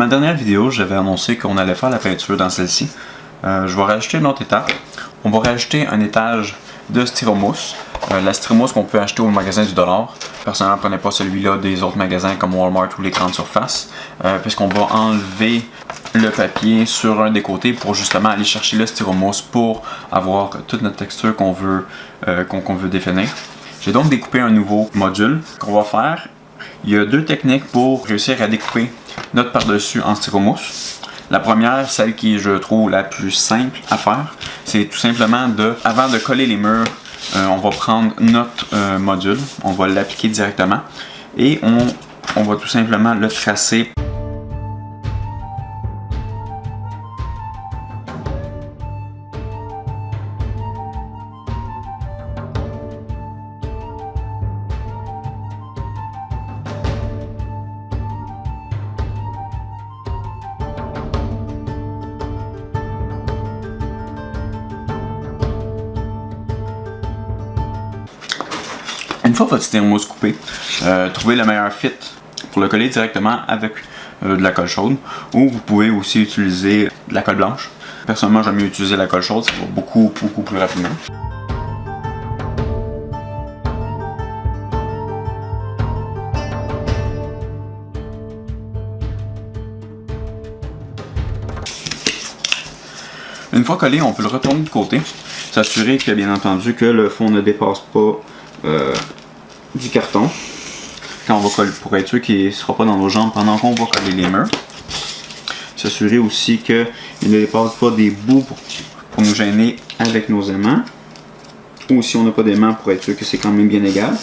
ma dernière vidéo, j'avais annoncé qu'on allait faire la peinture dans celle-ci. Je vais rajouter une autre étape. On va rajouter un étage de styromousse. La styromousse qu'on peut acheter au magasin du dollar. Personnellement, je ne prenais pas celui-là des autres magasins comme Walmart ou les grandes surfaces. Puisqu'on va enlever le papier sur un des côtés pour justement aller chercher le styromousse pour avoir toute notre texture qu'on veut définir. J'ai donc découpé un nouveau module qu'on va faire. Il y a deux techniques pour réussir à découper notre par-dessus en styromousse. La première, celle qui je trouve la plus simple à faire, c'est tout simplement avant de coller les murs, on va prendre notre module, on va l'appliquer directement et on va tout simplement le tracer. Une fois votre styromousse coupé, trouvez le meilleur fit pour le coller directement avec de la colle chaude, ou vous pouvez aussi utiliser de la colle blanche. Personnellement, j'aime mieux utiliser la colle chaude, ça va beaucoup plus rapidement. Une fois collé, on peut le retourner de côté, s'assurer que bien entendu que le fond ne dépasse pas du carton quand on va coller, pour être sûr qu'il ne sera pas dans nos jambes pendant qu'on va coller les murs. S'assurer aussi qu'il ne dépasse pas des bouts pour nous gêner avec nos aimants, ou si on n'a pas d'aimants pour être sûr que c'est quand même bien égal.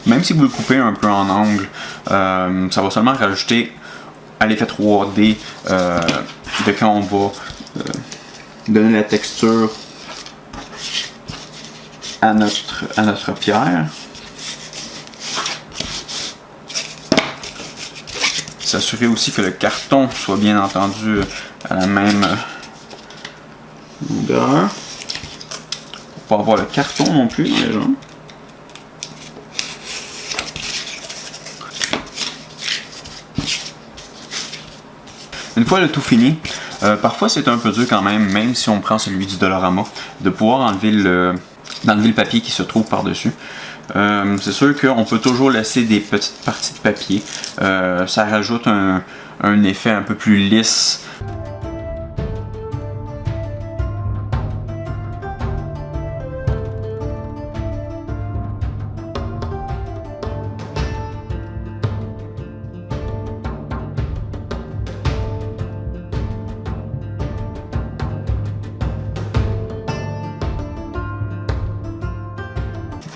Même si vous le coupez un peu en angle, ça va seulement rajouter à l'effet 3D de quand on va donner la texture à notre pierre. S'assurer aussi que le carton soit bien entendu à la même longueur. Pour pas avoir le carton non plus dans les jambes. Une fois le tout fini, parfois c'est un peu dur quand même si on prend celui du Dollarama, de pouvoir enlever le papier qui se trouve par-dessus. C'est sûr qu'on peut toujours laisser des petites parties de papier. Ça rajoute un effet un peu plus lisse.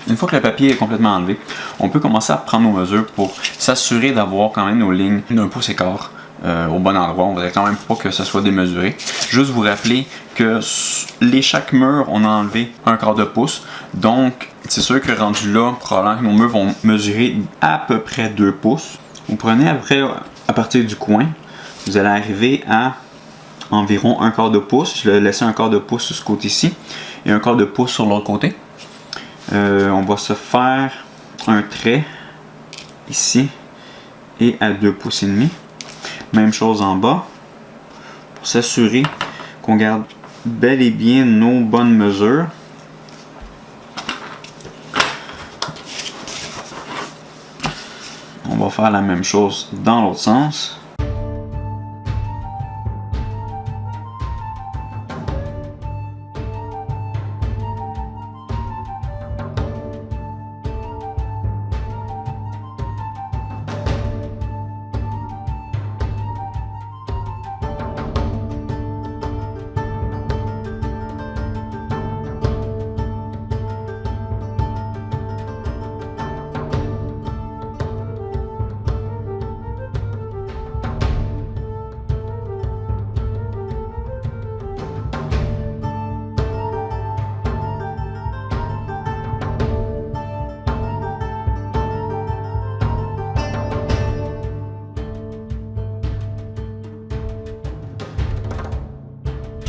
Une fois que le papier est complètement enlevé, on peut commencer à prendre nos mesures pour s'assurer d'avoir quand même nos lignes d'1,25 pouce au bon endroit. On ne voudrait quand même pas que ça soit démesuré. Juste vous rappeler que chaque mur, on a enlevé 1/4 de pouce. Donc, c'est sûr que rendu là, probablement que nos murs vont mesurer à peu près 2 pouces. Vous prenez après, à partir du coin, vous allez arriver à environ 1/4 de pouce. Je vais laisser 1/4 de pouce sur ce côté-ci et 1/4 de pouce sur l'autre côté. On va se faire un trait ici et à 2,5 pouces. Même chose en bas pour s'assurer qu'on garde bel et bien nos bonnes mesures. On va faire la même chose dans l'autre sens.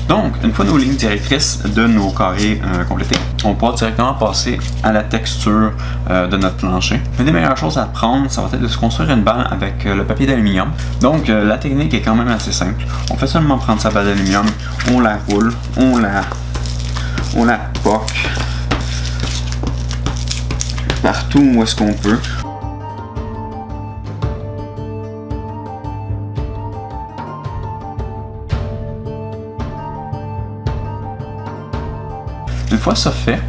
Donc, une fois nos lignes directrices de nos carrés complétées, on pourra directement passer à la texture de notre plancher. Une des meilleures choses à apprendre, ça va être de se construire une balle avec le papier d'aluminium. Donc, la technique est quand même assez simple. On fait seulement prendre sa balle d'aluminium, on la roule, on la poque partout où est-ce qu'on peut. Une fois ça fait,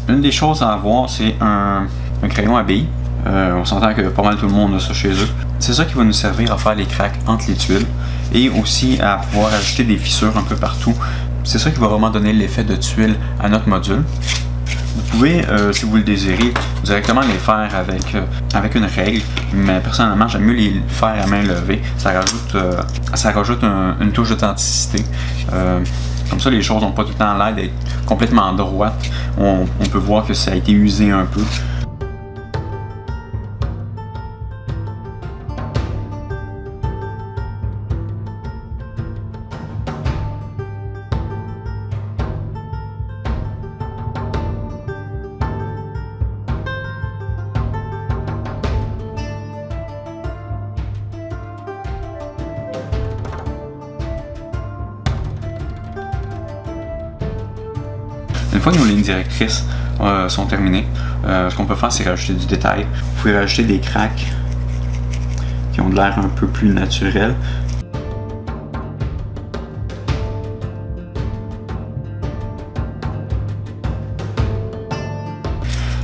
une des choses à avoir, c'est un crayon à billes. On s'entend que pas mal tout le monde a ça chez eux. C'est ça qui va nous servir à faire les cracks entre les tuiles et aussi à pouvoir ajouter des fissures un peu partout. C'est ça qui va vraiment donner l'effet de tuile à notre module. Vous pouvez, si vous le désirez, directement les faire avec une règle, mais personnellement j'aime mieux les faire à main levée. Ça rajoute une touche d'authenticité. Comme ça, les choses n'ont pas tout le temps l'air d'être complètement droites. On peut voir que ça a été usé un peu. Une fois que nos lignes directrices sont terminées, ce qu'on peut faire, c'est rajouter du détail. Vous pouvez rajouter des cracks qui ont de l'air un peu plus naturel.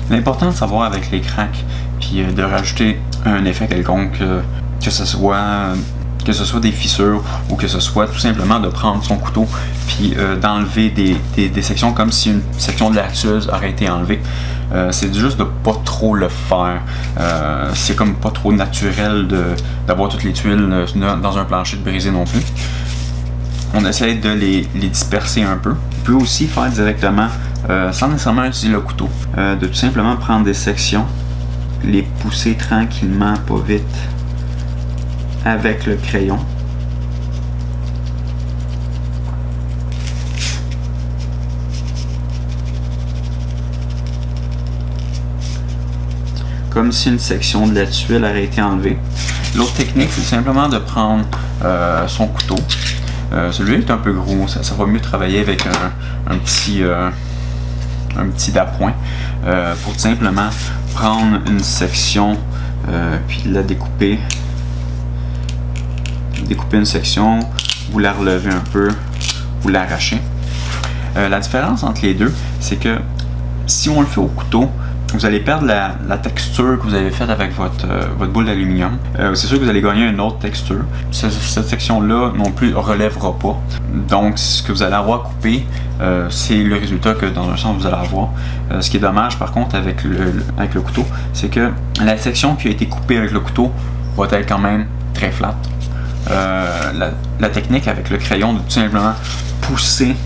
L'important de savoir avec les cracks, puis de rajouter un effet quelconque, que ce soit des fissures ou que ce soit tout simplement de prendre son couteau puis d'enlever des sections comme si une section de la tuile aurait été enlevée. C'est juste de pas trop le faire. C'est comme pas trop naturel d'avoir toutes les tuiles dans un plancher de brisé non plus. On essaie de les disperser un peu. On peut aussi faire directement, sans nécessairement utiliser le couteau, de tout simplement prendre des sections, les pousser tranquillement, pas vite, avec le crayon. Comme si une section de la tuile aurait été enlevée. L'autre technique, c'est simplement de prendre son couteau. Celui-là est un peu gros, ça va mieux travailler avec un petit d'appoint pour tout simplement prendre une section puis la découper une section, vous la relevez un peu, vous l'arrachez. La différence entre les deux, c'est que si on le fait au couteau, vous allez perdre la texture que vous avez faite avec votre boule d'aluminium. C'est sûr que vous allez gagner une autre texture. Cette section-là non plus relèvera pas. Donc, ce que vous allez avoir coupé, c'est le résultat que dans un sens vous allez avoir. Ce qui est dommage par contre avec le couteau, c'est que la section qui a été coupée avec le couteau va être quand même très flat. La technique avec le crayon de tout simplement pousser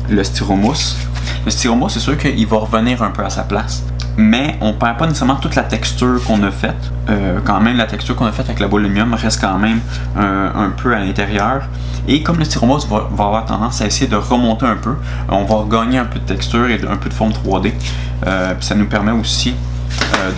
le styromousse. Le styromousse, c'est sûr qu'il va revenir un peu à sa place, mais on perd pas nécessairement toute la texture qu'on a faite. Quand même, la texture qu'on a faite avec la boule d'aluminium reste quand même un peu à l'intérieur. Et comme le styromousse va avoir tendance à essayer de remonter un peu, on va regagner un peu de texture et un peu de forme 3D. Puis ça nous permet aussi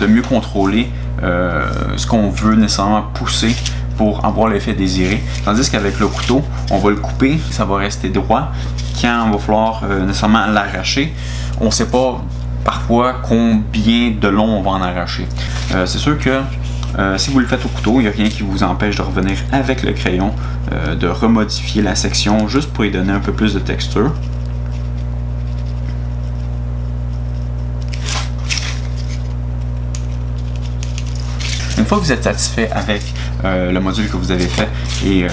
de mieux contrôler ce qu'on veut nécessairement pousser pour avoir l'effet désiré. Tandis qu'avec le couteau, on va le couper, ça va rester droit. Quand on va falloir nécessairement l'arracher, on ne sait pas parfois combien de long on va en arracher. C'est sûr que si vous le faites au couteau, il n'y a rien qui vous empêche de revenir avec le crayon, de remodifier la section juste pour y donner un peu plus de texture. Une fois que vous êtes satisfait avec le module que vous avez fait et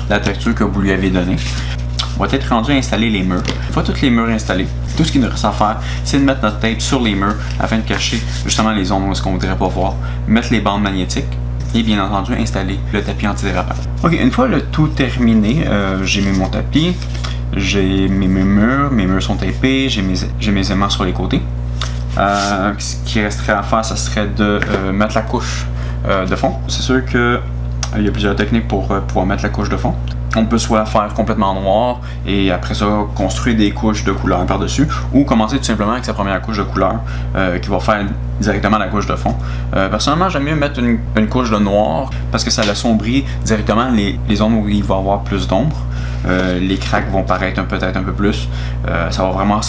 la texture que vous lui avez donnée, on va être rendu à installer les murs. Une fois tous les murs installés, tout ce qu'il nous reste à faire, c'est de mettre notre tape sur les murs afin de cacher justement les zones où est-ce qu'on ne voudrait pas voir, mettre les bandes magnétiques et bien entendu installer le tapis antidérapant. Ok, une fois le tout terminé, j'ai mis mon tapis, j'ai mis mes murs sont tapés, j'ai mes aimants sur les côtés. Ce qui resterait à faire, ça serait de mettre la couche de fond. C'est sûr que Il y a plusieurs techniques pour pouvoir mettre la couche de fond. On peut soit faire complètement noir et après ça construire des couches de couleur par-dessus, ou commencer tout simplement avec sa première couche de couleur qui va faire directement la couche de fond. Personnellement, j'aime mieux mettre une couche de noir parce que ça assombrit directement les zones où il va y avoir plus d'ombre. Les cracks vont paraître peut-être un peu plus. Ça va vraiment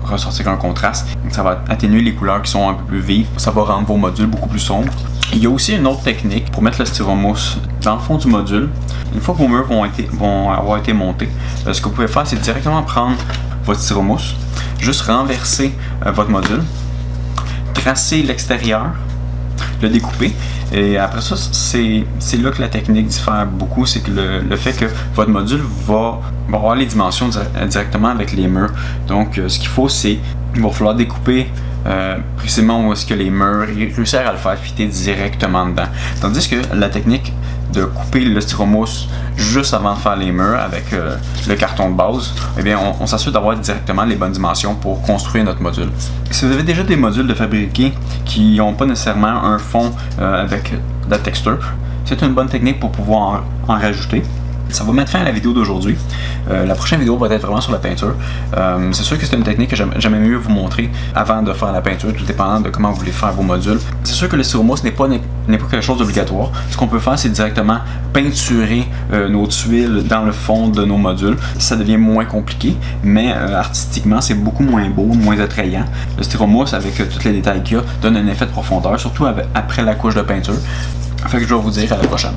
ressortir un contraste. Ça va atténuer les couleurs qui sont un peu plus vives. Ça va rendre vos modules beaucoup plus sombres. Il y a aussi une autre technique pour mettre le styromousse dans le fond du module. Une fois que vos murs vont avoir été montés, ce que vous pouvez faire, c'est directement prendre votre styromousse, juste renverser votre module, tracer l'extérieur, le découper, et après ça, c'est là que la technique diffère beaucoup, c'est que le fait que votre module va avoir les dimensions directement avec les murs. Donc ce qu'il faut, c'est qu'il va falloir découper précisément où est-ce que les murs, et réussir à le faire fitter directement dedans. Tandis que la technique de couper le styromousse juste avant de faire les murs avec le carton de base, eh bien on s'assure d'avoir directement les bonnes dimensions pour construire notre module. Si vous avez déjà des modules de fabriqués qui n'ont pas nécessairement un fond avec de la texture, c'est une bonne technique pour pouvoir en rajouter. Ça va mettre fin à la vidéo d'aujourd'hui. La prochaine vidéo va être vraiment sur la peinture. C'est sûr que c'est une technique que j'aimais mieux vous montrer avant de faire la peinture, tout dépendant de comment vous voulez faire vos modules. C'est sûr que le styromousse n'est pas quelque chose d'obligatoire. Ce qu'on peut faire, c'est directement peinturer nos tuiles dans le fond de nos modules. Ça devient moins compliqué, mais artistiquement, c'est beaucoup moins beau, moins attrayant. Le styromousse, avec tous les détails qu'il y a, donne un effet de profondeur, surtout après la couche de peinture. Fait que je vais vous dire à la prochaine.